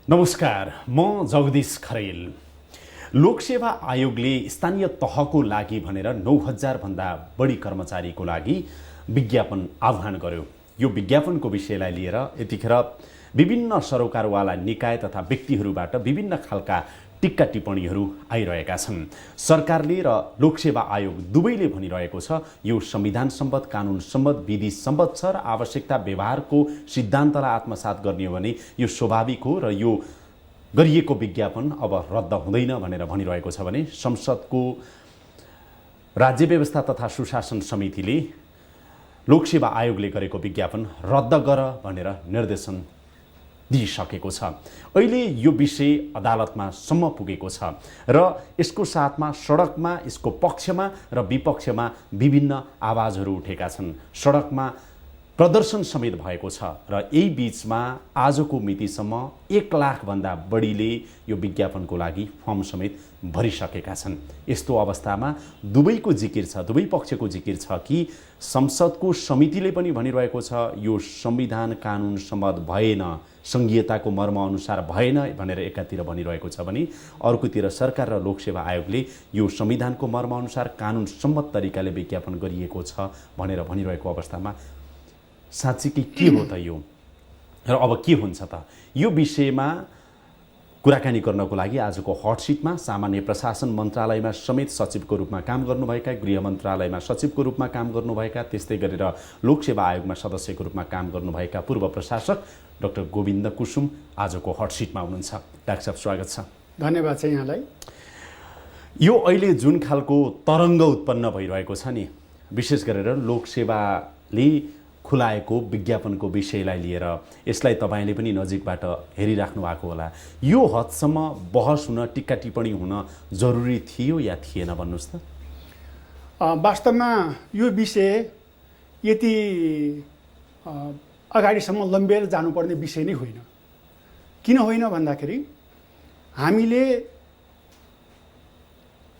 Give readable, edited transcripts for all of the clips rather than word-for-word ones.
नमस्कार, म जगदीश खरेल। लोकसेवा आयोगले स्थानीय तहको लागि भनेर 9000 भन्दा बढी कर्मचारीको लागि विज्ञापन आह्वान गर्यो। यो विज्ञापनको विषयलाई लिएर यतिखेर विभिन्न सरोकारवाला निकाय तथा व्यक्तिहरूबाट विभिन्न खालका टिक्का टिप्पणीहरू आइरहेका छन्। सरकारले र लोकसेवा आयोग दुवैले भनिरहेको छ यो संविधान सम्बद्ध, कानुन सम्बद्ध, विधि सम्बद्ध छ र आवश्यकता व्यवहारको सिद्धान्तलाई आत्मसात गर्ने हो भने यो स्वाभाविक हो र यो गरिएको विज्ञापन अब रद्द हुँदैन भनेर भनिरहेको छ भने संसदको राज्य व्यवस्था तथा सुशासन समितिले लोकसेवा आयोगले गरेको विज्ञापन रद्द गर भनेर निर्देशन दिइसकेको छ। अहिले यो विषय अदालतमा सम्म पुगेको छ र यसको साथमा सडकमा यसको पक्षमा र विपक्षमा विभिन्न आवाजहरू उठेका छन्। सडकमा प्रदर्शन समेत भएको छ र यही बीचमा आजको मितिसम्म 1 लाख भन्दा बढीले यो विज्ञापनको लागि फर्म समेत भरिसकेका छन्। यस्तो अवस्थामा दुवैको जिकिर छ, दुवै पक्षको जिकिर छ कि संसदको समितिले पनि भनिरहेको छ यो संविधान कानुन सम्बद्ध भएन, संघीयताको मर्म अनुसार भएन भनेर एकातिर भनिरहेको छ भने अर्कोतिर सरकार र लोकसेवा आयोगले यो संविधानको मर्म अनुसार कानुन सम्मत तरिकाले विज्ञापन गरिएको छ भनेर भनिरहेको अवस्थामा साँच्चीकै के हो त यो र अब के हुन्छ त? यो विषयमा कुराकानी गर्नको लागि आजको हट सिटमा सामान्य प्रशासन मन्त्रालयमा समेत सचिवको रूपमा काम गर्नुभएका, गृह मन्त्रालयमा सचिवको रूपमा काम गर्नुभएका, त्यस्तै गरेर लोकसेवा आयोगमा सदस्यको रूपमा काम गर्नुभएका पूर्व प्रशासक डाक्टर गोविन्द कुसुम आजको हट सिटमा हुनुहुन्छ। डाक्टर साहब स्वागत छ। धन्यवाद छ यहाँलाई। यो अहिले जुन खालको तरङ्ग उत्पन्न भइरहेको छ नि, विशेष गरेर लोकसेवाले खुलाएको विज्ञापनको विषयलाई लिएर यसलाई तपाईँले पनि नजिकबाट हेरिराख्नु भएको होला। यो हदसम्म बहस हुन, टिक्का टिप्पणी हुन जरुरी थियो या थिएन भन्नुहोस् त? वास्तवमा यो विषय यति अगाडिसम्म लम्बिएर जानुपर्ने विषय नै होइन। किन होइन भन्दाखेरि हामीले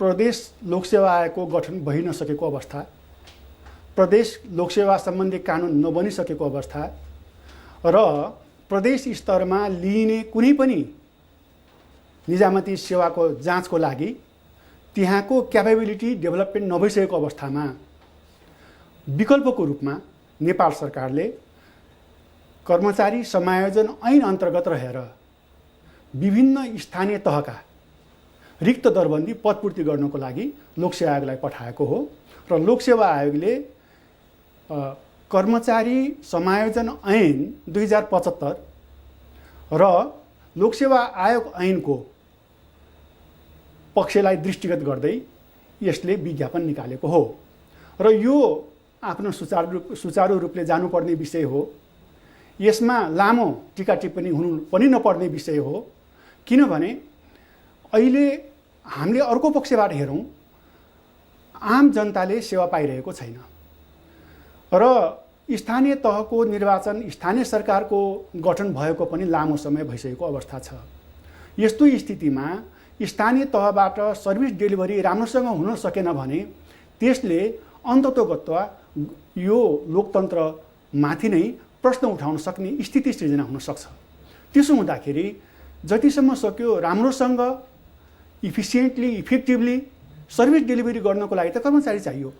प्रदेश लोकसेवा आयोगको गठन भइ नसकेको अवस्था, प्रदेश लोकसेवा सम्बन्धी कानुन नबनिसकेको अवस्था र प्रदेश स्तरमा लिइने कुनै पनि निजामती सेवाको जाँचको लागि त्यहाँको क्यापेबिलिटी डेभलपमेन्ट नभइसकेको अवस्थामा विकल्पको रूपमा नेपाल सरकारले कर्मचारी समायोजन ऐन अन्तर्गत रहेर विभिन्न स्थानीय तहका रिक्त दरबन्दी पदपूर्ति गर्नको लागि लोकसेवा आयोगलाई पठाएको हो र लोकसेवा आयोगले कर्मचारी समायोजन ऐन 2075 र लोकसेवा आयोग ऐनको पक्षलाई दृष्टिगत गर्दै यसले विज्ञापन निकालेको हो र यो आफ्नो सुचारू रूपले जानुपर्ने विषय हो। यसमा लामो टिका टिप्पणी हुनु पनि नपर्ने विषय हो। किनभने अहिले हामीले अर्को पक्षबाट हेरौँ, आम जनताले सेवा पाइरहेको छैन र स्थानीय तहको निर्वाचन, स्थानीय सरकारको गठन भएको पनि लामो समय भइसकेको अवस्था छ। यस्तो स्थितिमा स्थानीय तहबाट सर्भिस डेलिभरी राम्रोसँग हुन सकेन भने त्यसले अन्ततोगत्वा यो लोकतन्त्रमाथि नै प्रश्न उठाउन सक्ने स्थिति सृजना हुन सक्छ। त्यसो हुँदाखेरि जतिसम्म सक्यो राम्रोसँग इफिसियन्टली, इफेक्टिभली सर्भिस डेलिभरी गर्नको लागि त कर्मचारी चाहियो।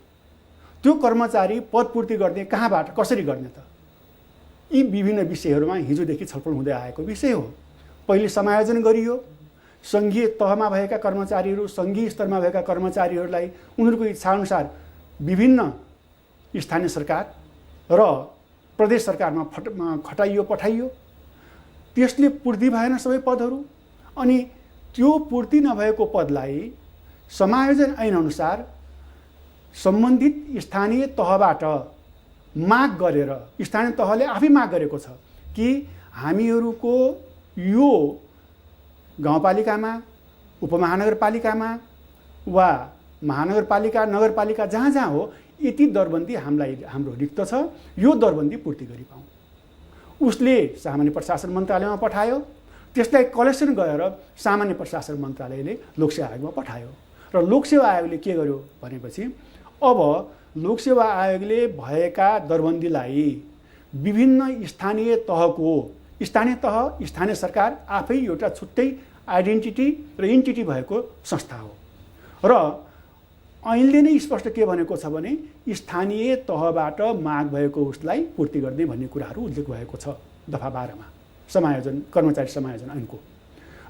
त्यो कर्मचारी पदपूर्ति गर्ने कहाँबाट, कसरी गर्ने त? यी विभिन्न विषयहरूमा हिजोदेखि छलफल हुँदै आएको विषय हो। पहिले समायोजन गरियो, सङ्घीय तहमा भएका कर्मचारीहरू, सङ्घीय स्तरमा भएका कर्मचारीहरूलाई उनीहरूको इच्छाअनुसार विभिन्न स्थानीय सरकार र प्रदेश सरकारमा खटाइयो, पठाइयो। त्यसले पूर्ति भएन सबै पदहरू, अनि त्यो पूर्ति नभएको पदलाई समायोजन ऐनअनुसार सम्बन्धित स्थानीय तहबाट माग गरेर, स्थानीय तहले आफै माग गरेको छ कि हामीहरूको यो गाउँपालिकामा, उपमहानगरपालिकामा वा महानगरपालिका, नगरपालिका जहाँ जहाँ हो यति दरबन्दी हाम्रो रिक्त छ, यो दरबन्दी पूर्ति गरिपाउँ। उसले सामान्य प्रशासन मन्त्रालयमा पठायो, त्यसलाई कलेक्सन गरेर सामान्य प्रशासन मन्त्रालयले लोकसेवा आयोगमा पठायो र लोकसेवा आयोगले के गर्यो भनेपछि अब लोकसेवा आयोगले भएका दरबन्दीलाई विभिन्न स्थानीय तहको स्थानीय तह स्थानीय सरकार आफै एउटा छुट्टै आइडेन्टिटी र इन्टिटी भएको संस्था हो र ऐनले नै स्पष्ट के भनेको छ भने स्थानीय तहबाट माग भएको उसलाई पूर्ति गर्ने भन्ने कुराहरू उल्लेख भएको छ दफा 12 मा समायोजन कर्मचारी समायोजन ऐनको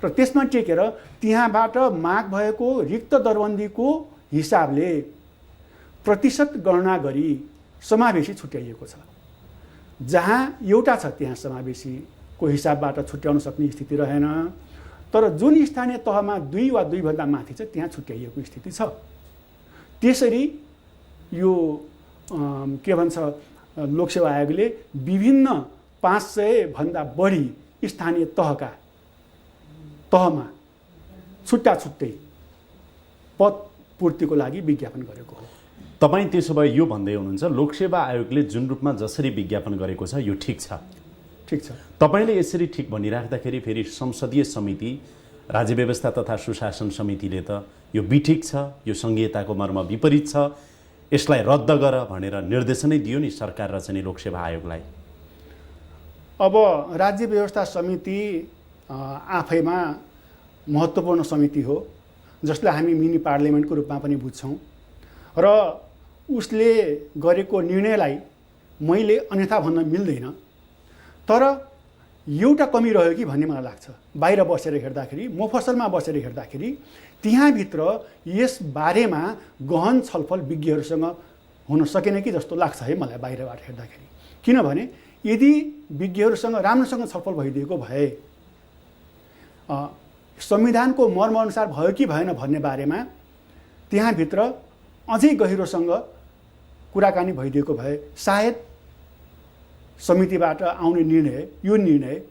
र त्यसमा टेकेर त्यहाँबाट माग भएको रिक्त दरबन्दीको हिसाबले प्रतिशत गणना गरी समावेशी छुट्याइएको छ। जहाँ एउटा छ त्यहाँ समावेशीको हिसाबबाट छुट्याउन सक्ने स्थिति रहेन, तर जुन स्थानीय तहमा 2 वा 2 भन्दा माथि छ त्यहाँ छुट्याइएको स्थिति छ। त्यसरी यो के भन्छ लोकसेवा आयोगले विभिन्न 500 भन्दा बढी स्थानीय तहमा छुट्टा छुट्टै पद पूर्तिको लागि विज्ञापन गरेको हो। तपाईँ त्यसो भए यो भन्दै हुनुहुन्छ लोकसेवा आयोगले जुन रूपमा जसरी विज्ञापन गरेको छ यो ठिक छ। ठिक छ। तपाईले यसरी ठिक भनिराख्दाखेरि फेरि संसदीय समिति राज्य व्यवस्था तथा सुशासन समितिले त यो बिठिक छ, यो संघीयताको मर्म विपरीत छ, यसलाई रद्द गर भनेर निर्देशनै दियो नि सरकार र चाहिँ लोकसेवा आयोगलाई। अब राज्य व्यवस्था समिति आफैमा महत्त्वपूर्ण समिति हो जसलाई हामी मिनी पार्लियामेन्टको रूपमा पनि बुझ्छौँ र उसले गरेको निर्णयलाई मैले अन्यथा भन्न मिल्दैन। तर एउटा कमी रह्यो कि भन्ने मलाई लाग्छ। बाहिर बसेर हेर्दाखेरि मोफसलमा बसेर हेर्दाखेरि त्यहाँभित्र यस बारेमा गहन छलफल विज्ञहरूसँग हुन सकेन कि जस्तो लाग्छ है मलाई बाहिरबाट हेर्दाखेरि। किनभने यदि विज्ञहरूसँग राम्रोसँग छलफल भइदिएको भए संविधानको मर्मअनुसार भयो कि भएन भन्ने बारेमा त्यहाँभित्र अझै गहिरोसँग कुराकानी भइदिएको भए सायद समितिबाट आउने यो निर्णय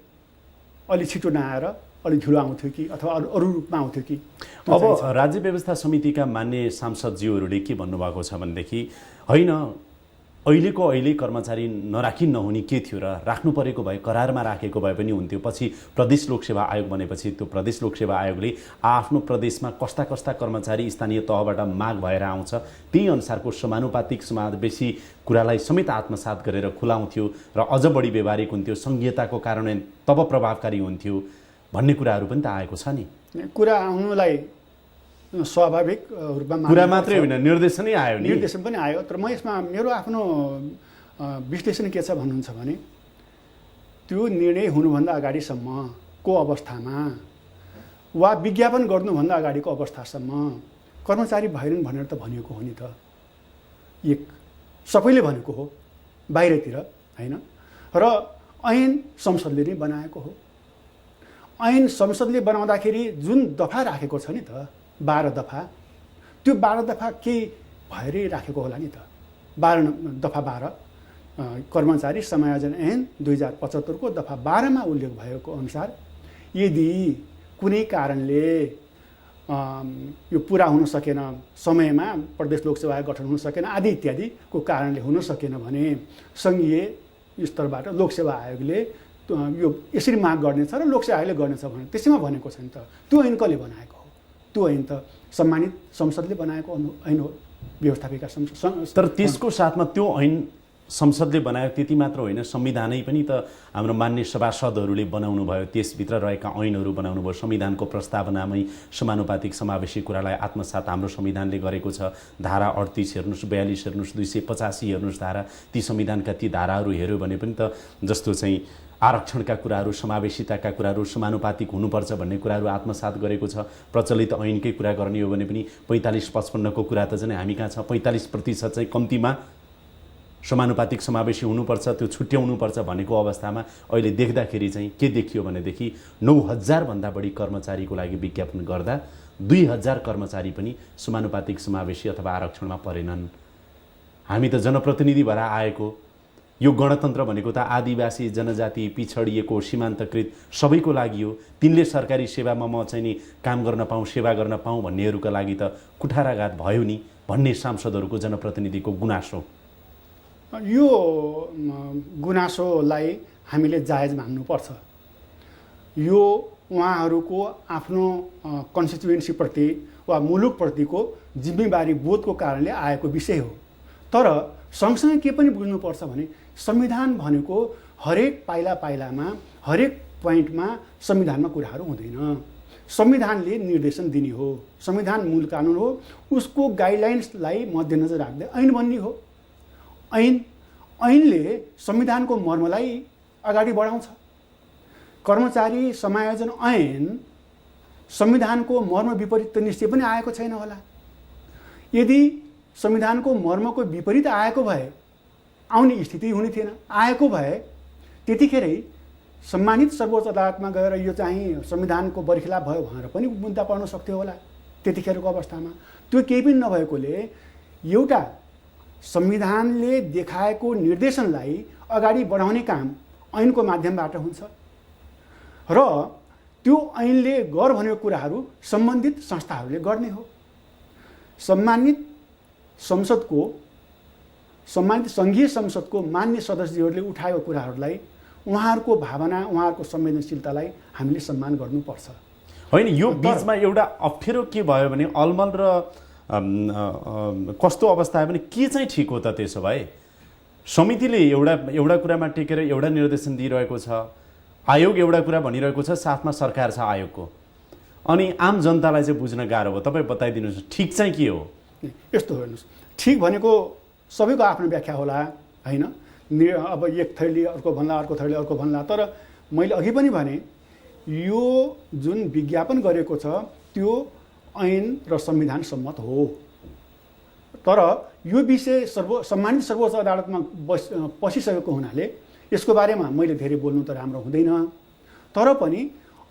अलि छिटो नआएर अलि ढिलो आउँथ्यो कि अथवा अरू रूपमा आउँथ्यो कि। अब राज्य व्यवस्था समितिका मान्य सांसदज्यूहरूले के भन्नुभएको छ भनेदेखि होइन अहिले कर्मचारी नराखी नहुने के थियो र राख्नु परेको भए करारमा राखेको भए पनि हुन्थ्यो। पछि प्रदेश लोकसेवा आयोग बनेपछि त्यो प्रदेश लोकसेवा आयोगले आफ्नो प्रदेशमा कस्ता कस्ता कर्मचारी स्थानीय तहबाट माग भएर आउँछ त्यही अनुसारको समानुपातिक समावेशी कुरालाई समेत आत्मसात गरेर खुलाउँथ्यो र अझ बढी व्यवहारिक हुन्थ्यो, संघीयताको कार्यान्वयन तब प्रभावकारी हुन्थ्यो भन्ने कुराहरू पनि त आएको छ नि। कुरा आउनुलाई स्वाभाविक रूपमा कुरा मात्रै होइन निर्देशनै आयो नि। निर्देशन पनि आयो। तर म यसमा मेरो आफ्नो विश्लेषण के छ भन्नुहुन्छ भने त्यो निर्णय हुनुभन्दा अगाडिसम्मको अवस्थामा वा विज्ञापन गर्नुभन्दा अगाडिको अवस्थासम्म कर्मचारी बाहिरन भनेर त भनिएको हो नि त। एक सबैले भनेको हो बाहिरतिर होइन र ऐन संसदले नै बनाएको हो। ऐन संसदले बनाउँदाखेरि जुन दफा राखेको छ नि त 12 दफा, त्यो 12 दफा केही भएरै राखेको होला नि त। 12 दफा 12 कर्मचारी समायोजन ऐन 2075 को दफा 12 मा उल्लेख भएको अनुसार यदि कुनै कारणले यो पुरा हुन सकेन, समयमा प्रदेश लोकसेवा आयोग गठन हुन सकेन आदि इत्यादिको कारणले हुन सकेन भने सङ्घीय स्तरबाट लोकसेवा आयोगले यो यसरी माग गर्नेछ र लोकसेवा आयोगले गर्नेछ भने त्यसैमा भनेको छ नि त। त्यो ऐन कसले बनाएको हो? त्यो ऐन त सम्मानित संसदले बनाएको ऐन हो, व्यवस्थापिका संसद। तर त्यसको साथमा त्यो ऐन संसदले बनायो त्यति मात्र होइन, संविधानै पनि त हाम्रो मान्य सभासदहरूले बनाउनु भयो, त्यसभित्र रहेका ऐनहरू बनाउनु भयो। संविधानको प्रस्तावनामै समानुपातिक समावेशी कुरालाई आत्मसात हाम्रो संविधानले गरेको छ। धारा 38 हेर्नुहोस्, 42 हेर्नुहोस्, 285 हेर्नुहोस् धारा, ती संविधानका ती धाराहरू हेऱ्यो भने पनि त जस्तो चाहिँ आरक्षणका कुराहरू, समावेशिताका कुराहरू, समानुपातिक हुनुपर्छ भन्ने कुराहरू आत्मसात गरेको छ। प्रचलित ऐनकै कुरा गर्ने हो भने पनि 45-55 को कुरा त चाहिँ हामी कहाँ छ, 45% चाहिँ कम्तीमा समानुपातिक समावेशी हुनुपर्छ, त्यो छुट्याउनुपर्छ भनेको अवस्थामा अहिले देख्दाखेरि चाहिँ के देखियो भनेदेखि 9000 भन्दा बढी कर्मचारीको लागि विज्ञापन गर्दा 2000 कर्मचारी पनि समानुपातिक समावेशी अथवा आरक्षणमा परेनन्। हामी त जनप्रतिनिधि भएर आएको, यो गणतन्त्र भनेको त आदिवासी जनजाति पिछडिएको सीमान्तकृत सबैको लागि हो। तिनले सरकारी सेवामा म चाहिँ नि काम गर्न पाऊँ, सेवा गर्न पाऊँ भन्नेहरूका लागि त कुठाराघात भयो नि भन्ने सांसदहरूको जनप्रतिनिधिको गुनासो। यो गुनासोलाई हामीले जायज मान्नुपर्छ। यो उहाँहरूको आफ्नो कन्स्टिट्युएन्सीप्रति वा मुलुकप्रतिको जिम्मेवारी बोधको कारणले आएको विषय हो। तर सँगसँगै के पनि बुझ्नुपर्छ भने संविधान भनेको हरेक पाइला पाइलामा हरेक पोइन्टमा संविधानमा कुराहरू हुँदैन। संविधानले निर्देशन दिने हो, संविधान मूल कानुन हो, उसको गाइडलाइन्सलाई मध्यनजर राख्दै ऐन बन्ने हो। ऐनले संविधानको मर्मलाई अगाडि बढाउँछ। कर्मचारी समायोजन ऐन संविधानको मर्म विपरीत त निश्चय पनि आएको छैन होला। यदि संविधानको मर्मको विपरीत आएको भए आउने स्थिति हुने थिएन। आएको भए त्यतिखेरै सम्मानित सर्वोच्च अदालतमा गएर यो चाहिँ संविधानको बरखिलाफ भयो भनेर पनि मुद्दा पर्न सक्थ्यो होला त्यतिखेरको अवस्थामा। त्यो केही पनि नभएकोले एउटा संविधानले देखाएको निर्देशनलाई अगाडि बढाउने काम ऐनको माध्यमबाट हुन्छ र त्यो ऐनले गर भनेको कुराहरू सम्बन्धित संस्थाहरूले गर्ने हो। सम्मानित सङ्घीय संसदको मान्य सदस्यहरूले उठाएको कुराहरूलाई उहाँहरूको भावना, उहाँहरूको संवेदनशीलतालाई हामीले सम्मान गर्नुपर्छ। होइन, यो बिचमा एउटा अप्ठ्यारो के भयो भने अलमल र कस्तो अवस्था आयो भने के चाहिँ ठिक हो त? त्यसो भए समितिले एउटा कुरामा टेकेर एउटा निर्देशन दिइरहेको छ, आयोग एउटा कुरा भनिरहेको छ, साथमा सरकार छ आयोगको, अनि आम जनतालाई चाहिँ बुझ्न गाह्रो भयो। तपाईँ बताइदिनुहोस् ठिक चाहिँ के हो? यस्तो हेर्नुहोस्, ठिक भनेको सबैको आफ्नो व्याख्या होला होइन। अब एक थैली अर्को भन्ला, अर्को थैली अर्को भन्ला, तर मैले अघि पनि भने यो जुन विज्ञापन गरेको छ त्यो ऐन र संविधान सम्मत हो। तर यो विषय सम्मानित सर्वोच्च अदालतमा पसिसकेको हुनाले यसको बारेमा मैले धेरै बोल्नु त राम्रो हुँदैन।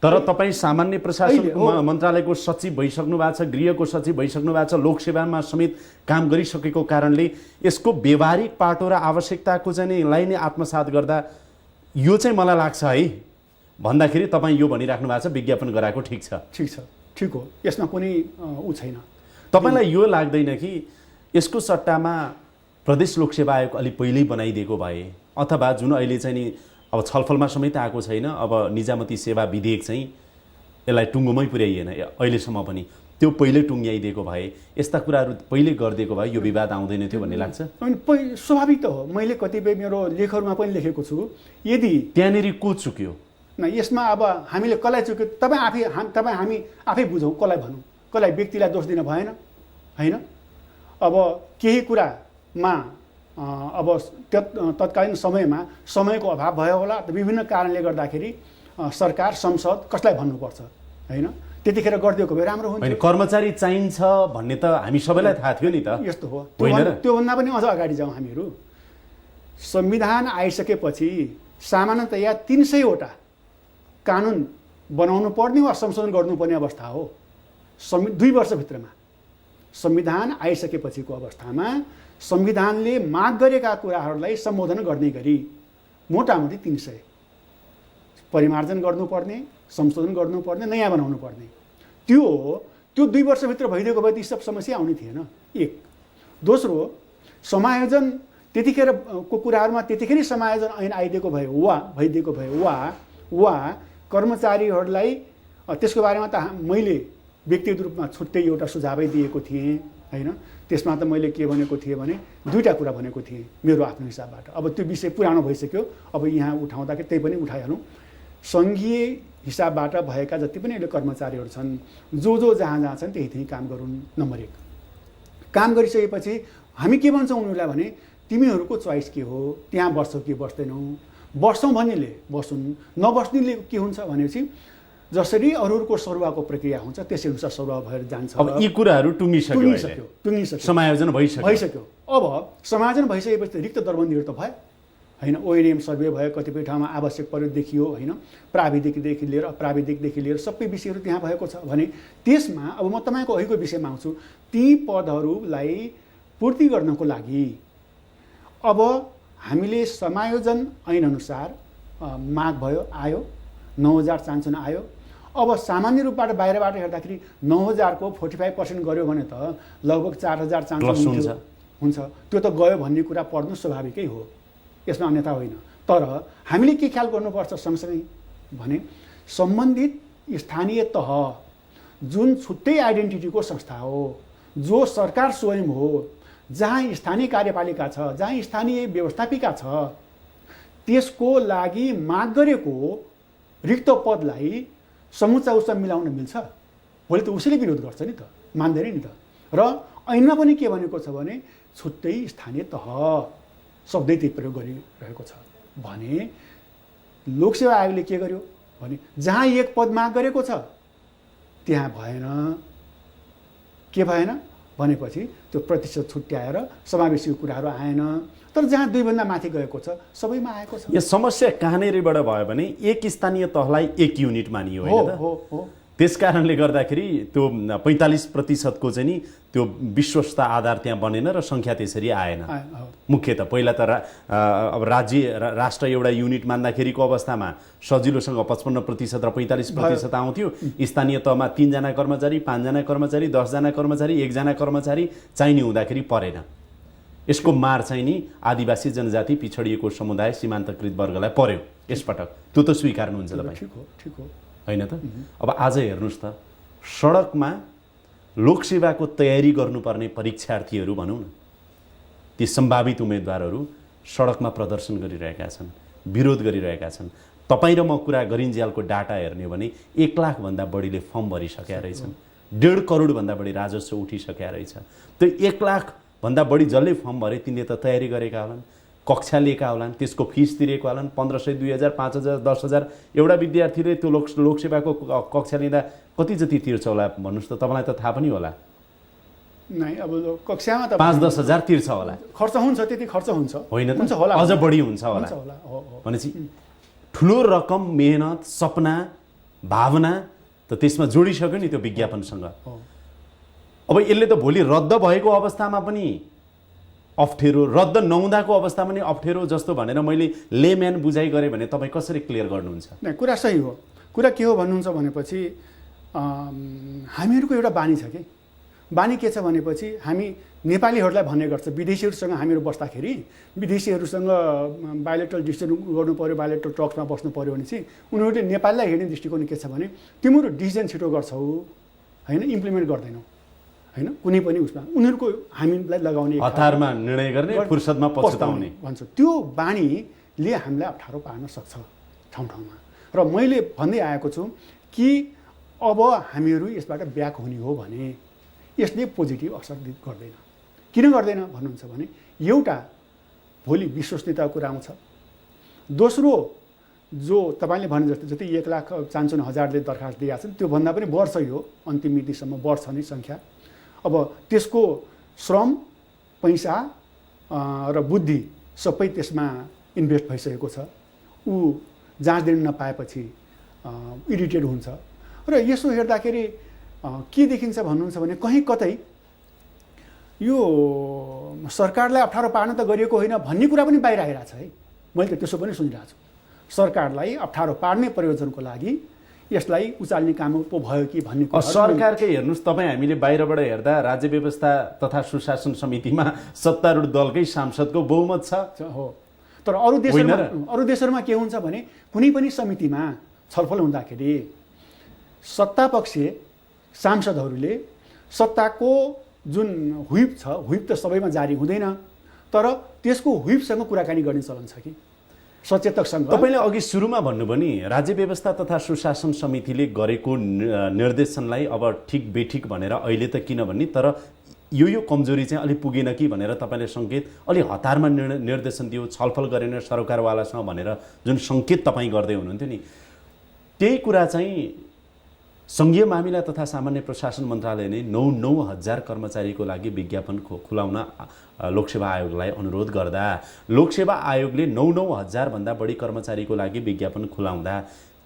तर तपाईँ सामान्य प्रशासन मन्त्रालयको सचिव भइसक्नु भएको छ, गृहको सचिव भइसक्नु भएको छ, लोकसेवामा समेत काम गरिसकेको कारणले यसको व्यवहारिक पाटो र आवश्यकताको चाहिँ लाई नै आत्मसात गर्दा यो चाहिँ मलाई लाग्छ है भन्दाखेरि तपाईँ यो भनिराख्नु भएको छ विज्ञापन गराएको ठिक छ, ठिक हो, यसमा कुनै ऊ छैन। तपाईँलाई यो लाग्दैन कि यसको सट्टामा प्रदेश लोकसेवा आयोग अलि पहिल्यै बनाइदिएको भए, अथवा जुन अहिले चाहिँ नि अब छलफलमा समेत आएको छैन, अब निजामती सेवा विधेयक चाहिँ यसलाई टुङ्गोमै पुर्याइएन अहिलेसम्म पनि, त्यो पहिले टुङ्ग्याइदिएको भए, यस्ता कुराहरू पहिले गरिदिएको भए यो विवाद आउँदैन थियो भन्ने लाग्छ? स्वाभाविक त हो। मैले कतिपय मेरो लेखहरूमा पनि लेखेको छु, यदि त्यहाँनिर को चुक्यो न यसमा अब हामीले कसलाई चुक्यो हामी आफै बुझौँ, कसलाई भनौँ, कसलाई व्यक्तिलाई दोष दिन भएन होइन। अब केही कुरामा अब तत्कालीन समयको अभाव भयो होला, विभिन्न कारणले गर्दाखेरि सरकार संसद कसलाई भन्नुपर्छ होइन, त्यतिखेर गरिदिएको भए राम्रो हुन्छ। कर्मचारी चाहिन्छ भन्ने त हामी सबैलाई थाहा थियो नि त। यस्तो हो, त्योभन्दा पनि अझ अगाडि जाउँ हामीहरू। संविधान आइसकेपछि सामान्यतया 300वटा कानुन बनाउनु पर्ने वा संशोधन गर्नुपर्ने अवस्था हो 2 वर्षभित्रमा। संविधान आइसकेपछिको अवस्थामा संविधानले माग गरेका कुराहरूलाई सम्बोधन गर्ने गरी मोटामोटी 300 परिमार्जन गर्नुपर्ने, संशोधन गर्नुपर्ने, नयाँ बनाउनु पर्ने। त्यो 2 वर्षभित्र भइदिएको भए ती सब समस्या आउने थिएन। एक। दोस्रो, समायोजन त्यतिखेरको कुराहरूमा त्यतिखेरै समायोजन ऐन आइदिएको भए वा कर्मचारीहरूलाई त्यसको बारेमा त मैले व्यक्तिगत रूपमा छुट्टै एउटा सुझावै दिएको थिएँ होइन। त्यसमा त मैले के भनेको थिएँ भने 2टा कुरा भनेको थिएँ मेरो आफ्नो हिसाबबाट। अब त्यो विषय पुरानो भइसक्यो, अब यहाँ उठाउँदाखेरि त्यही पनि उठाइहालौँ। सङ्घीय हिसाबबाट भएका जति पनि अहिले कर्मचारीहरू छन्, जो जहाँ छन् त्यही काम गरून्। नम्बर 1। काम गरिसकेपछि हामी के भन्छौँ उनीहरूलाई भने तिमीहरूको चोइस के हो, त्यहाँ बस्छौ कि बस्दैनौ। बस्छौँ भन्नेले बस्छुन्, नबस्नेले के हुन्छ भनेपछि जसरी अरूहरूको सरुवाको प्रक्रिया हुन्छ त्यसै अनुसार सरुवा भएर जान्छ। अब यी कुराहरू टुङ्गिसक्यो, समायोजन भइसक्यो। अब समायोजन भइसकेपछि रिक्त दरबन्दीहरू त भयो होइन। ओएनएम सर्वे भयो, कतिपय ठाउँमा आवश्यक पऱ्यो देखियो होइन, प्राविधिकदेखि लिएर अप्राविधिकदेखि लिएर सबै विषयहरू त्यहाँ भएको छ भने त्यसमा अब म तपाईँको अघिको विषयमा आउँछु। ती पदहरूलाई पूर्ति गर्नको लागि अब हामीले समायोजन ऐनअनुसार माग भयो, आयो 9000 चान्चुन आयो। अब सामान्य रूपबाट बाहिरबाट हेर्दाखेरि 9000 को 45% गऱ्यो भने त लगभग 4000 चान्चुन हुन्छ। त्यो त गयो भन्ने कुरा पढ्नु स्वाभाविकै हो, यसमा अन्यथा होइन। तर हामीले के ख्याल गर्नुपर्छ सँगसँगै भने सम्बन्धित स्थानीय तह जुन छुट्टै आइडेन्टिटीको संस्था हो, जो सरकार स्वयं हो, जहाँ स्थानीय कार्यपालिका छ, जहाँ स्थानीय व्यवस्थापिका छ, त्यसको लागि माग गरेको रिक्त पदलाई समुच्चा उसमा मिलाउन मिल्छ? भोलि त उसैले विरोध गर्छ नि त, मान्दैन नि त। र ऐनमा पनि के भनेको छ भने छुट्टै स्थानीय तह शब्दै त्यही प्रयोग गरिरहेको छ भने लोकसेवा आयोगले के गर्यो भने जहाँ एक पद माग गरेको छ त्यहाँ भएन। के भएन भनेपछि त्यो प्रतिशत छुट्याएर समावेशीको कुराहरू आएन। तर जहाँ 2 भन्दा माथि गएको छ सबैमा आएको छ। यो समस्या कहाँनिरबाट भयो भने एक स्थानीय तहलाई एक युनिट मानियो होइन त? हो। त्यसकारणले गर्दाखेरि त्यो 45%को चाहिँ नि त्यो विश्वस्त आधार त्यहाँ बनेन र सङ्ख्या त्यसरी आएन। मुख्यतः पहिला त अब राष्ट्र एउटा युनिट मान्दाखेरिको अवस्थामा सजिलोसँग 55% र 45% आउँथ्यो। स्थानीय तहमा 3 जना कर्मचारी, 5 जना कर्मचारी, 10 जना कर्मचारी, 1 जना कर्मचारी चाहिने हुँदाखेरि परेन। यसको मार चाहिँ नि आदिवासी जनजाति, पिछडिएको समुदाय, सीमान्तकृत वर्गलाई पर्यो यसपटक। त्यो त स्वीकार्नुहुन्छ तपाईँ? ठिक हो होइन त? अब आज हेर्नुहोस् त, सडकमा लोकसेवाको तयारी गर्नुपर्ने परीक्षार्थीहरू भनौँ न, ती सम्भावित उम्मेदवारहरू सडकमा प्रदर्शन गरिरहेका छन्, विरोध गरिरहेका छन्। तपाईँ र म कुरा गरिन्जेलको डाटा हेर्ने हो भने 1 लाखभन्दा बढीले फर्म भरिसकेका रहेछन्। 1.5 करोडभन्दा बढी राजस्व उठिसकेका रहेछ। त्यो 1 लाखभन्दा बढी जसले फर्म भरे तिनले त तयारी गरेका होलान्, कक्षा लिएका होलान्, त्यसको फिस तिरेको होलान्। 1500, 2000, 5000, 10000 एउटा विद्यार्थीले त्यो लोकसेवाको कक्षा लिँदा कति जति तिर्छ होला भन्नुहोस् त? तपाईँलाई त थाहा पनि होला। नै अब कक्षामा त 5-10 हजार तिर्छ होला। खर्च हुन्छ, त्यति खर्च हुन्छ होइन त? हुन्छ होला, अझ बढी हुन्छ होला। भनेपछि ठुलो रकम, मेहनत, सपना, भावना त त्यसमा जोडिसक्यो नि त्यो विज्ञापनसँग। अब यसले त भोलि रद्द भएको अवस्थामा पनि अप्ठ्यारो, रद्द नहुँदाको अवस्थामा पनि अप्ठ्यारो जस्तो भनेर मैले लेम्यान बुझाइ गरेँ भने तपाईँ कसरी क्लियर गर्नुहुन्छ? नै, कुरा सही हो। कुरा के हो भन्नुहुन्छ भनेपछि हामीहरूको एउटा बानी छ कि, बानी के छ भनेपछि हामी नेपालीहरूलाई भन्ने गर्छ विदेशीहरूसँग हामीहरू बस्दाखेरि, विदेशीहरूसँग बायोलेटरल डिसिजन गर्नु पऱ्यो, बायोलेटरल टक्समा बस्नु पऱ्यो भने चाहिँ उनीहरूले नेपाललाई हेर्ने दृष्टिकोण के छ भने तिमीहरू डिसिजन छिटो गर्छौ होइन, इम्प्लिमेन्ट गर्दैनौ होइन, कुनै पनि उसमा उनीहरूको हामीलाई लगाउने हतारमा निर्णय गर्ने, फुर्सदमा पछुताउने भन्छ। त्यो बानीले हामीलाई अप्ठ्यारो पार्न सक्छ ठाउँ ठाउँमा। र मैले भन्दै आएको छु कि अब हामीहरू यसबाट ब्याक हुने हो भने यसले पोजिटिभ असर गर्दैन। किन गर्दैन भन्नुहुन्छ भने एउटा भोलि विश्वसनीयताको कुरा आउँछ। दोस्रो, जो तपाईँले भने जस्तो जति 1,55,000ले दरखास्त दिएका छन् त्योभन्दा पनि बढ्छ, यो अन्तिम मितिसम्म बढ्छ नै सङ्ख्या। अब त्यसको श्रम, पैसा र बुद्धि सबै त्यसमा इन्भेस्ट भइसकेको छ। ऊ जाँच दिन नपाएपछि इरिटेट हुन्छ। र यसो हेर्दाखेरि के देखिन्छ भन्नुहुन्छ भने कहीँ कतै यो सरकारलाई अप्ठ्यारो पार्न त गरिएको होइन भन्ने कुरा पनि बाहिर आइरहेको छ है। मैले त त्यसो पनि सुनिरहेको छु। सरकारलाई अप्ठ्यारो पार्ने प्रयोजनको लागि यसलाई उचाल्ने काम पो भयो कि भन्ने कुरा। सरकारकै हेर्नुहोस् तपाईँ, हामीले बाहिरबाट हेर्दा राज्य व्यवस्था तथा सुशासन समितिमा सत्तारूढ दलकै सांसदको बहुमत छ। हो, तर अरू देशहरूमा के हुन्छ भने कुनै पनि समितिमा छलफल हुँदाखेरि सत्तापक्षीय सांसदहरूले सत्ताको जुन व्हिप छ, व्हिप त सबैमा जारी हुँदैन, तर त्यसको व्हिपसँग कुराकानी गर्ने चलन छ कि सचेतकसँग। तपाईँले अघि सुरुमा भन्नुभयो नि राज्य व्यवस्था तथा सुशासन समितिले गरेको निर्देशनलाई अब ठिक बेठिक भनेर अहिले त किन भन्ने, तर यो कमजोरी चाहिँ अलि पुगेन कि भनेर तपाईँले सङ्केत, अलि हतारमा निर्देशन दियो, छलफल गरेन सरकारवालासँग भनेर जुन सङ्केत तपाईँ गर्दै हुनुहुन्थ्यो नि, त्यही कुरा चाहिँ सङ्घीय मामिला तथा सामान्य प्रशासन मन्त्रालयले 9,000 कर्मचारीको लागि विज्ञापन खुलाउन लोकसेवा आयोगलाई अनुरोध गर्दा लोकसेवा आयोगले 9,000 भन्दा बढी कर्मचारीको लागि विज्ञापन खुलाउँदा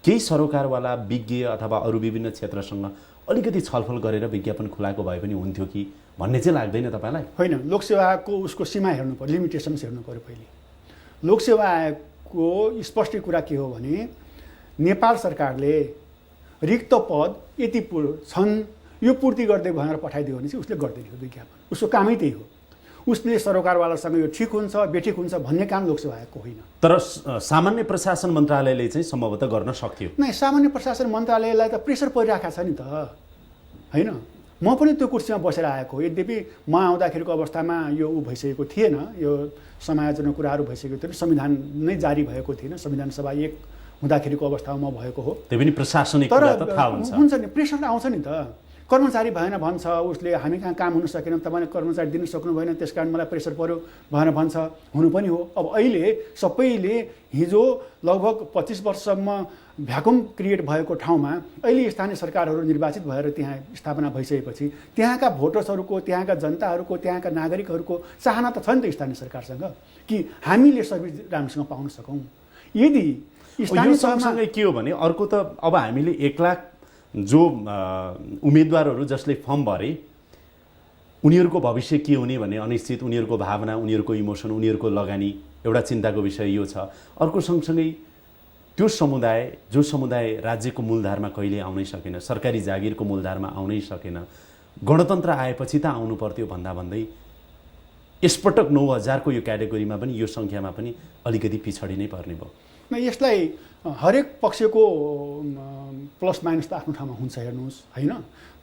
केही सरोकारवाला विज्ञ अथवा अरू विभिन्न क्षेत्रसँग अलिकति छलफल गरेर विज्ञापन खुलाएको भए पनि हुन्थ्यो कि भन्ने चाहिँ लाग्दैन तपाईँलाई? होइन, लोकसेवाको उसको सीमा हेर्नु पर्यो, लिमिटेसन्स हेर्नु पर्यो। पहिले लोकसेवा आयोगको स्पष्ट कुरा के हो भने नेपाल सरकारले रिक्त पद यति छन्, यो पूर्ति गर्दै भनेर पठाइदियो भने चाहिँ उसले गर्दैन हो विज्ञापन। उसको कामै त्यही हो। उसले सरोकारवालासँग यो ठिक हुन्छ बेठिक हुन्छ भन्ने काम लोकसेवा आयोगको होइन। तर सामान्य प्रशासन मन्त्रालयले चाहिँ सम्भवतः गर्न सक्थ्यो। नै, सामान्य प्रशासन मन्त्रालयलाई त प्रेसर परिरहेको छ नि त होइन। म पनि त्यो कुर्सीमा बसेर आएको, यद्यपि म आउँदाखेरिको अवस्थामा यो भइसकेको थिएन, यो समायोजन कुराहरू भइसकेको थिएन, संविधान नै जारी भएको थिएन, संविधान सभा 1 हुँदाखेरिको अवस्थामा म भएको हो। त्यो पनि प्रशासनिक तर कुरा त थाहा हुन्छ। हुन्छ नि, प्रेसर आउँछ नि त। कर्मचारी भएन भन्छ उसले, हामी कहाँ काम हुन सकेन, तपाईँले कर्मचारी दिन सक्नु भएन, त्यस कारण मलाई प्रेसर पर्यो भनेर भन्छ। हुनु पनि हो। अब अहिले सबैले हिजो लगभग 25 वर्षसम्म भ्याकुम क्रिएट भएको ठाउँमा अहिले स्थानीय सरकारहरू निर्वाचित भएर त्यहाँ स्थापना भइसकेपछि त्यहाँका भोटर्सहरूको, त्यहाँका जनताहरूको, त्यहाँका नागरिकहरूको चाहना त छ नि त स्थानीय सरकारसँग कि हामीले सर्भिस राम्रोसँग पाउन सकौँ। यदि स्थानीय सँगसँगै के हो भने अर्को त अब हामीले 1 लाख जो उम्मेदवारहरू जसले फर्म भरे उनीहरूको भविष्य के हुने भन्ने अनिश्चित, उनीहरूको भावना, उनीहरूको इमोसन, उनीहरूको लगानी एउटा चिन्ताको विषय यो छ। अर्को सँगसँगै त्यो समुदाय जो समुदाय राज्यको मूलधारमा कहिले आउनै सकेन, सरकारी जागिरको मूलधारमा आउनै सकेन, गणतन्त्र आएपछि त आउनु पर्थ्यो भन्दा भन्दै यसपटक 9000 को यो क्याटेगोरीमा पनि यो सङ्ख्यामा पनि अलिकति पछाडि नै पर्ने भयो। यसलाई हरेक पक्षको प्लस माइनस त आफ्नो ठाउँमा हुन्छ। हेर्नुहोस् होइन,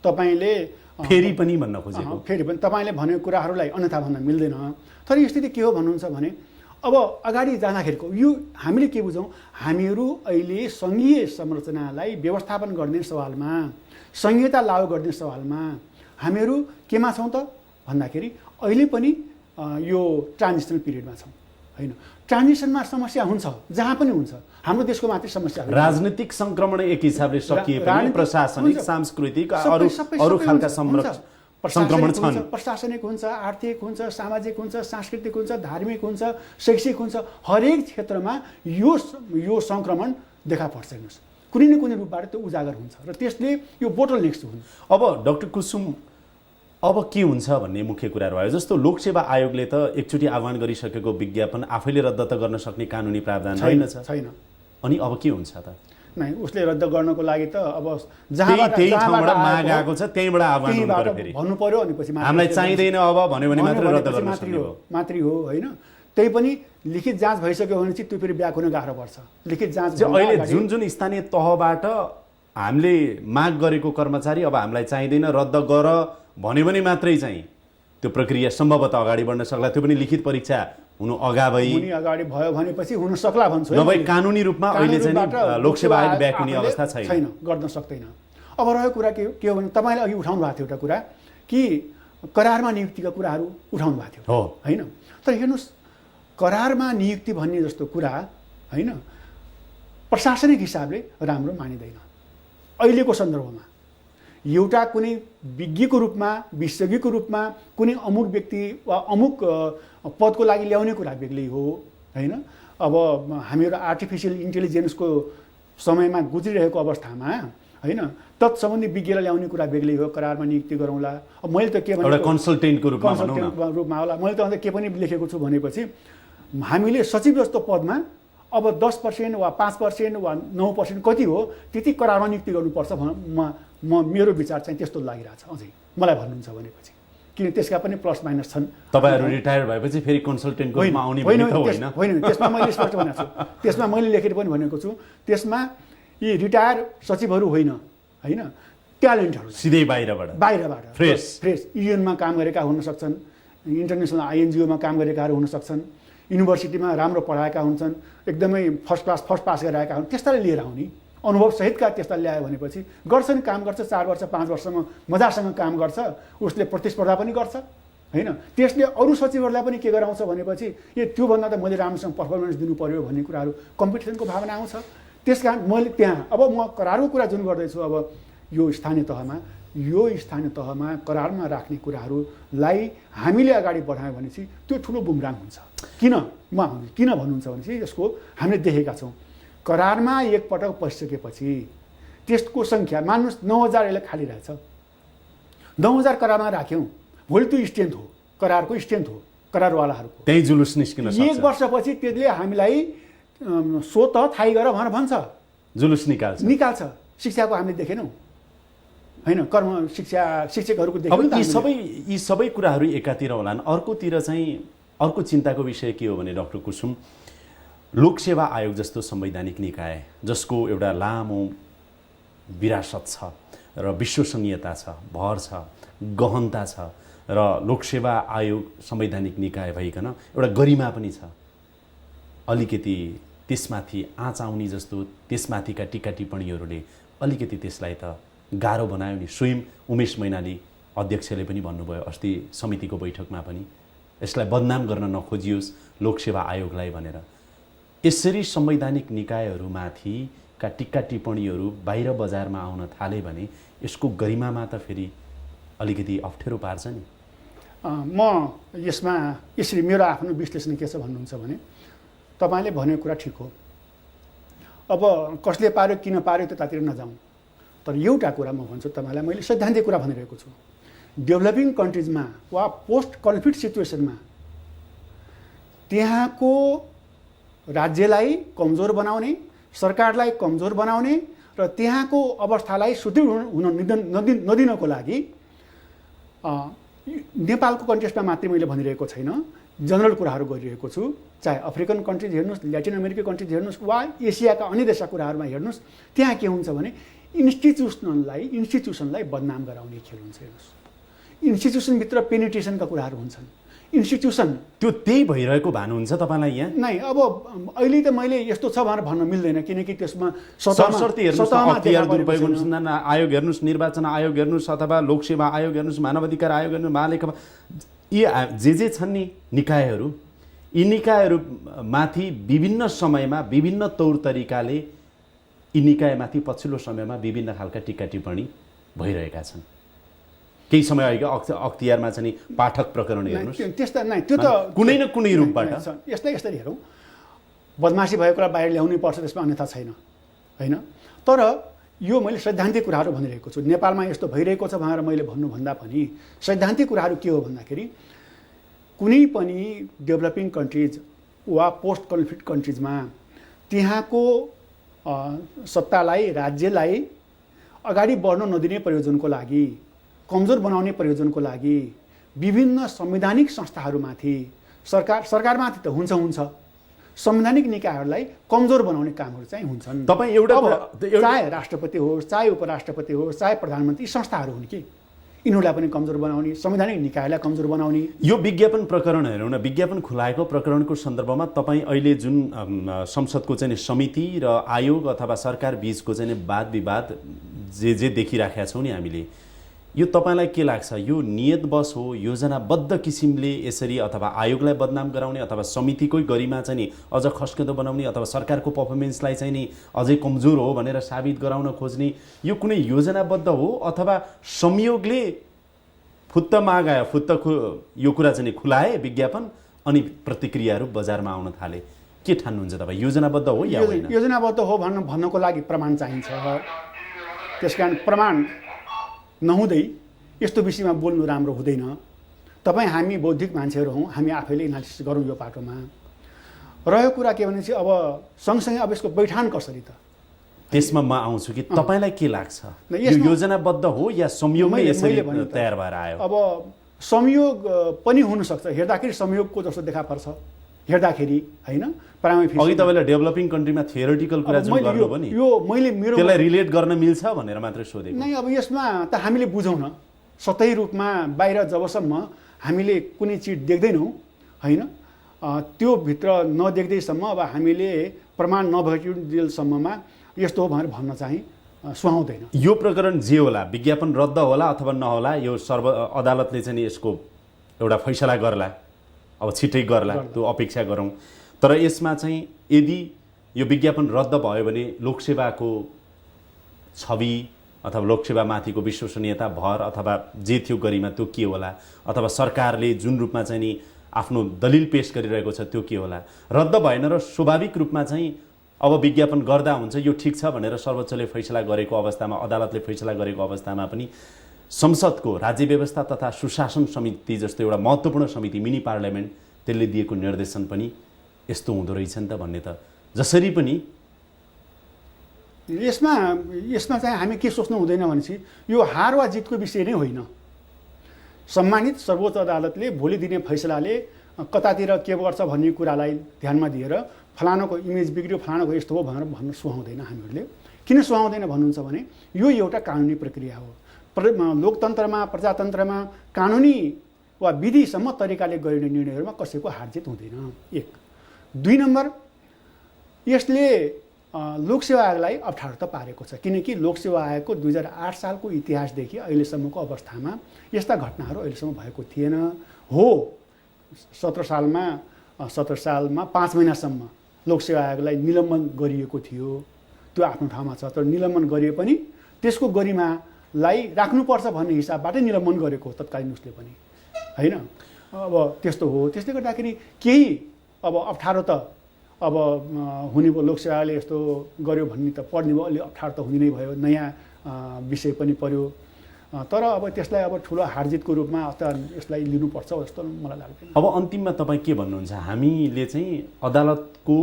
तपाईँले फेरि पनि भन्न खोजेको, फेरि पनि तपाईँले भनेको कुराहरूलाई अन्यथा भन्न मिल्दैन। तर स्थिति के हो भन्नुहुन्छ भने अब अगाडि जाँदाखेरिको यो हामीले के बुझौँ, हामीहरू अहिले सङ्घीय संरचनालाई व्यवस्थापन गर्ने सवालमा, संहिता लागू गर्ने सवालमा हामीहरू केमा छौँ त भन्दाखेरि अहिले पनि यो ट्रान्जिसनल पिरियडमा छौँ होइन। ट्रान्जिसनमा समस्या हुन्छ, जहाँ पनि हुन्छ, हाम्रो देशको मात्रै समस्या हो। राजनीतिक सङ्क्रमण एक हिसाबले सकिए पनि प्रशासनिक, सांस्कृतिक अरू खालका सङ्क्रमण छन्। प्रशासनिक हुन्छ, आर्थिक हुन्छ, सामाजिक हुन्छ, सांस्कृतिक हुन्छ, धार्मिक हुन्छ, शैक्षिक हुन्छ, हरेक क्षेत्रमा यो सङ्क्रमण देखा पर्छ। हेर्नुहोस्, कुनै न कुनै रूपबाट त्यो उजागर हुन्छ र त्यसले यो बोटल नेक्स्ट हुन्छ। अब डाक्टर कुसुम, अब के हुन्छ भन्ने मुख्य कुराहरू आयो। जस्तो लोकसेवा आयोगले त एकचोटि आह्वान गरिसकेको विज्ञापन आफैले रद्द त गर्न सक्ने कानुनी प्रावधान छैन। अनि अब के हुन्छ त? नै, उसले रद्द गर्नको लागि त अब त्यही ठाउँबाट माग आएको छ, त्यहीबाट आह्वान गर्नु पर्यो, भन्नु पर्यो। अनि पछि हामीलाई चाहिँदैन अब भन्यो भने मात्र रद्द गर्न सक्ने हो, मात्रै हो होइन। त्यही पनि लिखित जाँच भइसक्यो भने चाहिँ त्यो फेरि ब्याक हुन गाह्रो पर्छ। लिखित जाँच अहिले जुन स्थानीय तहबाट हामीले माग गरेको कर्मचारी अब हामीलाई चाहिँदैन रद्द गर भन्यो भने मात्रै चाहिँ त्यो प्रक्रिया सम्भवतः अगाडि बढ्न सक्ला। त्यो पनि लिखित परीक्षा हुनु अगाडि भयो भनेपछि हुन सक्ला भन्छु। नभए कानुनी रूपमा अहिले चाहिँ लोकसेवा आयोग ब्याक हुने अवस्था छैन, गर्न सक्दैन। अब रह्यो कुरा के हो भने तपाईँले अघि उठाउनु भएको थियो एउटा कुरा कि करारमा नियुक्तिका कुराहरू उठाउनु भएको थियो होइन। तर हेर्नुहोस्, करारमा नियुक्ति भन्ने जस्तो कुरा होइन प्रशासनिक हिसाबले राम्रो मानिँदैन अहिलेको सन्दर्भमा। एउटा कुनै विज्ञको रूपमा, विशेषज्ञको रूपमा कुनै अमुक व्यक्ति वा अमुक पदको लागि ल्याउने कुरा बेग्लै हो होइन। अब हामीहरू आर्टिफिसियल इन्टेलिजेन्सको समयमा गुज्रिरहेको अवस्थामा होइन तत्सम्बन्धी विज्ञलाई ल्याउने कुरा बेग्लै हो। करारमा नियुक्ति गरौँला। अब मैले त के भने एउटा कन्सल्टेन्टको रूपमा होला। मैले त के पनि लेखेको छु भनेपछि हामीले सचिव जस्तो पदमा अब 10% वा 5% वा 9% कति हो त्यति करारमा नियुक्ति गर्नुपर्छ मेरो विचार चाहिँ त्यस्तो लागिरहेछ अझै मलाई भन्नुहुन्छ भनेपछि। किन त्यसका पनि प्लस माइनस छन्। तपाईहरु रिटायर भएपछि फेरि कन्सल्टेन्टको रूपमा आउने भन्ने त होइन। होइन, त्यसमा मैले स्पष्ट भनेको छु। त्यसमा मैले लेखेर पनि भनेको छु, त्यसमा यी रिटायर सचिवहरू होइन होइन, ट्यालेन्टहरू सिधै बाहिरबाट फ्रेस युएनमा काम गरेका हुन सक्छन्, इन्टरनेसनल आइएनजिओमा काम गरेकाहरू हुन सक्छन्, युनिभर्सिटीमा राम्रो पढाएका हुन्छन्, एकदमै फर्स्ट पास गरेका हुन्, त्यस्ताले लिएर आउने अनुभव सहितका त्यस्ता ल्यायो भनेपछि गर्छन्, काम गर्छ, 4 वर्ष 5 वर्षसम्म मजासँग काम गर्छ, उसले प्रतिस्पर्धा पनि गर्छ होइन। त्यसले अरू सचिवहरूलाई पनि के गराउँछ भनेपछि त्योभन्दा त मैले राम्रोसँग पर्फर्मेन्स दिनु पर्यो भन्ने कुराहरू कम्पिटिसनको भावना आउँछ। त्यस कारण मैले त्यहाँ अब म करारको कुरा जुन गर्दैछु, अब यो स्थानीय तहमा करारमा राख्ने कुराहरूलाई हामीले अगाडि बढायौँ भनेपछि त्यो ठुलो बुमराङ हुन्छ। किन भन्नुहुन्छ भनेपछि यसको हामीले देखेका छौँ, करारमा एकपटक पसिसकेपछि त्यसको सङ्ख्या मान्नुहोस् 9000 यसले खाली रहेछ, 9000 करारमा राख्यौँ, भोलि त्यो स्ट्रेन्थ हो, करारको स्ट्रेन्थ हो, करारवालाहरूको त्यही जुलुस निस्किन सक्छ। 1 वर्षपछि त्यसले हामीलाई स्वत थाहै गर भनेर भन्छ, जुलुस निकाल्छ। शिक्षाको हामीले देखेनौँ होइन, शिक्षकहरूको देख्यौँ। यी सबै कुराहरू एकातिर होलान्। अर्कोतिर चाहिँ अर्को चिन्ताको विषय के हो भने डाक्टर कुसुम, लोकसेवा आयोग जस्तो संवैधानिक निकाय जसको एउटा लामो विरासत छ र विश्वसनीयता छ, भर छ, गहनता छ र लोकसेवा आयोग संवैधानिक निकाय भइकन एउटा गरिमा पनि छ, अलिकति त्यसमाथि आँच आउने जस्तो त्यसमाथिका टिका टिप्पणीहरूले अलिकति त्यसलाई त गाह्रो बनायो नि। स्वयं उमेश मैनाली अध्यक्षले पनि भन्नुभयो अस्ति समितिको बैठकमा पनि, यसलाई बदनाम गर्न नखोजियोस् लोकसेवा आयोगलाई भनेर। यसरी संवैधानिक निकायहरूमाथिका टिक्का टिप्पणीहरू बाहिर बजारमा आउन थाले भने यसको गरिमामा त फेरि अलिकति अप्ठ्यारो पार्छ नि। म यसमा यसरी मेरो आफ्नो विश्लेषण के छ भन्नुहुन्छ भने तपाईँले भनेको कुरा ठिक हो। अब कसले पार्यो किन पार्यो त्यतातिर नजाउँ, तर एउटा कुरा म भन्छु तपाईँलाई, मैले सैद्धान्तिक कुरा भनिरहेको छु। डेभलपिङ कन्ट्रिजमा वा पोस्ट कन्फ्लिक्ट सिचुएसनमा त्यहाँको राज्यलाई कमजोर बनाउने, सरकारलाई कमजोर बनाउने र त्यहाँको अवस्थालाई सुदृढ हुन नदिनको लागि नेपालको कन्टेक्स्टमा मात्रै मैले भनिरहेको छैन, जनरल कुराहरू गरिरहेको छु। चाहे अफ्रिकन कन्ट्रिज हेर्नुहोस्, ल्याटिन अमेरिकन कन्ट्रिज हेर्नुहोस् वा एसियाका अन्य देशका कुराहरूमा हेर्नुहोस्, त्यहाँ के हुन्छ भने इन्स्टिट्युसनलाई बदनाम गराउने खेल हुन्छ। हेर्नुहोस्, इन्स्टिट्युसनभित्र पेनिट्रेसनका कुराहरू हुन्छन्। इन्स्टिट्युसन त्यो त्यही भइरहेको भानुहुन्छ तपाईँलाई यहाँ? नै, अब अहिले त मैले यस्तो छ भनेर भन्न मिल्दैन, किनकि त्यसमा सरसर्ती हेर्नुहोस्, अख्तियार दुरुपयोग अनुसन्धान आयोग हेर्नुहोस्, निर्वाचन आयोग हेर्नुहोस्, अथवा लोकसेवा आयोग हेर्नुहोस्, मानवाधिकार आयोग हेर्नुहोस्, महालेखा, यी जे छन् नि निकायहरू, यी निकायहरूमाथि विभिन्न समयमा विभिन्न तौर तरिकाले यी निकायमाथि पछिल्लो समयमा विभिन्न खालका टिका टिप्पणी भइरहेका छन्। केही समय अघि अख्तियारमा चाहिँ पाठक प्रकरण हेर्नुहोस्, त्यस्ता नै, त्यो त कुनै न कुनै रूपबाट यसलाई हेरौँ, बदमासी भएको कुरा बाहिर ल्याउनै पर्छ, त्यसमा अन्यथा छैन, होइन। तर यो मैले सैद्धान्तिक कुराहरू भनिरहेको छु। नेपालमा यस्तो भइरहेको छ भनेर मैले भन्नुभन्दा पनि सैद्धान्तिक कुराहरू के हो भन्दाखेरि कुनै पनि डेभलपिङ कन्ट्रिज वा पोस्ट कन्फ्लिक्ट कन्ट्रिजमा त्यहाँको सत्तालाई, राज्यलाई अगाडि बढ्न नदिने प्रयोजनको लागि, कमजोर बनाउने प्रयोजनको लागि विभिन्न संवैधानिक संस्थाहरूमाथि, सरकारमाथि त हुन्छ, संवैधानिक निकायहरूलाई कमजोर बनाउने कामहरू चाहिँ हुन्छन्। तपाईँ एउटा चाहे राष्ट्रपति होस्, चाहे उपराष्ट्रपति होस्, चाहे प्रधानमन्त्री, संस्थाहरू हुन् कि यिनीहरूलाई पनि कमजोर बनाउने, संवैधानिक निकायलाई कमजोर बनाउने। यो विज्ञापन प्रकरण हेरौँ न, विज्ञापन खुलाएको प्रकरणको सन्दर्भमा तपाईँ अहिले जुन संसदको चाहिँ समिति र आयोग अथवा सरकार बीचको चाहिँ वाद विवाद जे देखिराखेका छौँ नि हामीले, यो तपाईँलाई के लाग्छ? यो नियतवश हो, योजनाबद्ध किसिमले यसरी अथवा आयोगलाई बदनाम गराउने अथवा समितिकै गरिमा चाहिँ नि अझ खस्किँदो बनाउने अथवा सरकारको पर्फर्मेन्सलाई चाहिँ नि अझै कमजोर हो भनेर साबित गराउन खोज्ने, यो कुनै योजनाबद्ध हो अथवा संयोगले फुत्त मागायो, यो कुरा चाहिँ खुलाए विज्ञापन अनि प्रतिक्रियाहरू बजारमा आउन थाले? के ठान्नुहुन्छ तपाईँ, योजनाबद्ध हो या होइन? योजनाबद्ध हो भन्नको लागि प्रमाण चाहिन्छ। त्यसकारण प्रमाण नहुँदै यस्तो विषयमा बोल्नु राम्रो हुँदैन। तपाईँ हामी बौद्धिक मान्छेहरू हौँ, हामी आफैले एनालिसिस गरौँ यो पाटोमा। रह्यो कुरा के भनेपछि अब सँगसँगै अब यसको बैठान कसरी त, त्यसमा म आउँछु कि तपाईँलाई के लाग्छ, यो योजनाबद्ध हो या संयोगले यसरी तयार भएर आयो? अब संयोग पनि हुनसक्छ, हेर्दाखेरि संयोगको जस्तो देखा पर्छ हेर्दाखेरि, होइन। अघि तपाईँले डेभलपिङ कन्ट्रीमा थियोरिटिकल कुरा जुन गर्नुभयो नि, यो मैले मेरो त्यसलाई रिलेट गर्न मिल्छ भनेर मात्रै सोधेको। नै, अब यसमा त हामीले बुझौँ न, सतही रूपमा बाहिर जबसम्म हामीले कुनै चिज देख्दैनौँ, होइन, त्यो भित्र नदेख्दैसम्म अब हामीले प्रमाण नभएसम्ममा यस्तो हो भनेर भन्न चाहिँ सुहाउँदैन। यो प्रकरण जे होला, विज्ञापन रद्द होला अथवा नहोला, यो अदालतले चाहिँ यसको एउटा फैसला गर्ला, अब छिट्टै गर्ला, त्यो अपेक्षा गरौँ। तर यसमा चाहिँ यदि यो विज्ञापन रद्द भयो भने लोकसेवाको छवि अथवा लोकसेवामाथिको विश्वसनीयता भर अथवा जे थियो गरिमा त्यो के होला, अथवा सरकारले जुन रूपमा चाहिँ नि आफ्नो दलिल पेश गरिरहेको छ त्यो के होला? रद्द भएन र स्वाभाविक रूपमा चाहिँ अब विज्ञापन गर्दा हुन्छ, यो ठिक छ भनेर सर्वोच्चले फैसला गरेको अवस्थामा, अदालतले फैसला गरेको अवस्थामा पनि संसदको राज्य व्यवस्था तथा सुशासन समिति जस्तो एउटा महत्त्वपूर्ण समिति, मिनी पार्लियामेन्ट, त्यसले दिएको निर्देशन पनि यस्तो हुँदो रहेछ नि त भन्ने त जसरी पनि यसमा चाहिँ हामी के सोच्नु हुँदैन भनेपछि यो हार वा जितको विषय नै होइन। सम्मानित सर्वोच्च अदालतले भोलि दिने फैसलाले कतातिर के गर्छ भन्ने कुरालाई ध्यानमा दिएर फलानाको इमेज बिग्रियो, फलानाको यस्तो हो भनेर भन्न सुहाउँदैन हामीहरूले। किन सुहाउँदैन भन्नुहुन्छ भने यो एउटा कानुनी प्रक्रिया हो। लोकतन्त्रमा, प्रजातन्त्रमा कानुनी वा विधिसम्म तरिकाले गरिने निर्णयहरूमा कसैको हारजित हुँदैन। 1 2 नम्बर, यसले लोकसेवा आयोगलाई अप्ठ्यारो त पारेको छ, किनकि लोकसेवा आयोगको 2008 सालको इतिहासदेखि अहिलेसम्मको अवस्थामा यस्ता घटनाहरू अहिलेसम्म भएको थिएन। हो 17 सालमा 5 महिनासम्म लोकसेवा आयोगलाई निलम्बन गरिएको थियो, त्यो आफ्नो ठाउँमा छ। तर निलम्बन गरिए पनि त्यसको गरिमालाई राख्नुपर्छ भन्ने हिसाबबाटै निलम्बन गरेको हो तत्कालीन उसले पनि, होइन? अब त्यस्तो हो। त्यसले गर्दाखेरि केही अब अप्ठ्यारो त अब हुने भयो, लोकसेवाले यस्तो गर्यो भन्ने त पढ्ने भयो, अलि अप्ठ्यारो त हुने नै भयो, नयाँ विषय पनि पर्यो। तर अब त्यसलाई अब ठुलो हारजितको रूपमा अथवा यसलाई लिनुपर्छ जस्तो मलाई लाग्दैन। अब अन्तिममा तपाईँ के भन्नुहुन्छ? हामीले चाहिँ अदालतको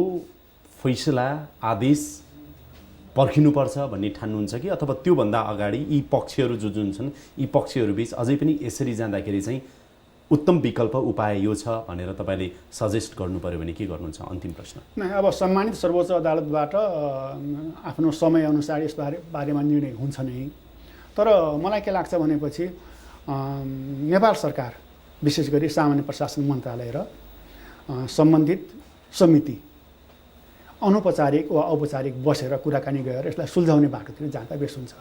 फैसला आदेश पर्खिनुपर्छ भन्ने ठान्नुहुन्छ कि अथवा त्योभन्दा अगाडि यी पक्षहरू जुन छन् यी पक्षहरूबिच अझै पनि यसरी जाँदाखेरि चाहिँ उत्तम विकल्प उपाय यो छ भनेर तपाईँले सजेस्ट गर्नु पर्यो भने के गर्नुहुन्छ? अन्तिम प्रश्न। अब सम्मानित सर्वोच्च अदालतबाट आफ्नो समयअनुसार यस बारेमा निर्णय हुन्छ नै। तर मलाई के लाग्छ भनेपछि नेपाल सरकार विशेष गरी सामान्य प्रशासन मन्त्रालय र सम्बन्धित समिति अनौपचारिक वा औपचारिक बसेर कुराकानी गरेर यसलाई सुल्झाउने बाटोतिर जाँदा बेस हुन्छ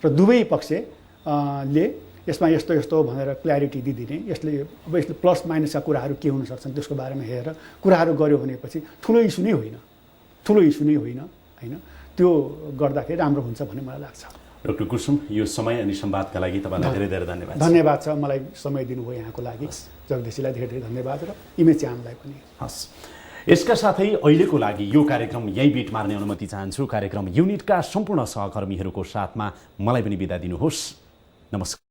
र दुवै पक्षले यसमा यस्तो यस्तो भनेर क्ल्यारिटी दिदिने, यसले प्लस माइनसका कुराहरू के हुन सक्छन् त्यसको बारेमा हेरेर कुराहरू गर्यो भनेपछि ठुलो इस्यु नै होइन, होइन? त्यो गर्दाखेरि राम्रो हुन्छ भन्ने मलाई लाग्छ। डाक्टर कुसुम, यो समय अनि संवादका लागि तपाईँलाई धेरै धेरै धन्यवाद। धन्यवाद छ, मलाई समय दिनुभयो यहाँको लागि। जगदीशलाई धेरै धेरै धन्यवाद र इमेज च्यानललाई पनि। हस्, यसका साथै अहिलेको लागि यो कार्यक्रम यही बिट मार्ने अनुमति चाहन्छु। कार्यक्रम युनिटका सम्पूर्ण सहकर्मीहरूको साथमा मलाई पनि बिदा दिनुहोस्। नमस्कार।